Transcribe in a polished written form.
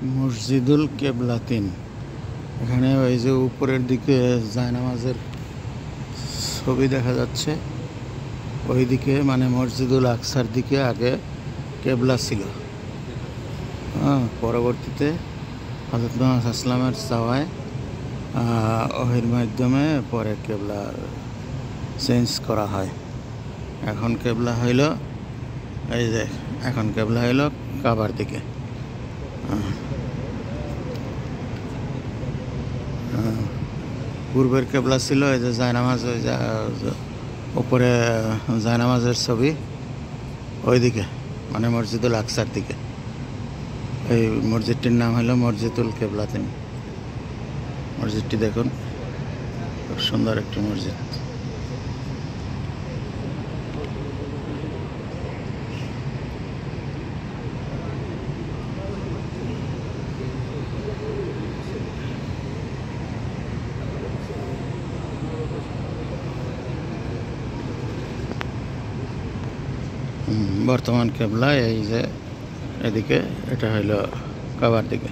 মসজিদুল কেবলাতিন। এখানে ওই যে উপরের দিকে জায়নামাজের ছবি দেখা যাচ্ছে, ওই দিকে মানে মসজিদুল আকসার দিকে আগে কেবলা ছিল। পরবর্তীতে হযরত মুহাম্মদ সাল্লাল্লাহু আলাইহি ওয়াসাল্লামের চাওয়ায় ওহির মাধ্যমে পরে কেবলা চেঞ্জ করা হয়। এখন কেবলা হইল এই যে, এখন কেবলা হইল কাবার দিকে। পূর্বের কেবলা ছিল এই যে জায়নামাজ, ওই উপরে জায়নামাজের ছবি ওইদিকে মানে মসজিদুল আকসার দিকে। এই মসজিদটির নাম হলো মসজিদুল কেবলাতিন। মসজিদটি দেখুন, খুব সুন্দর একটি মসজিদ। বর্তমান কেবলা এই যে এদিকে, এটা হইল কাবার দিকে।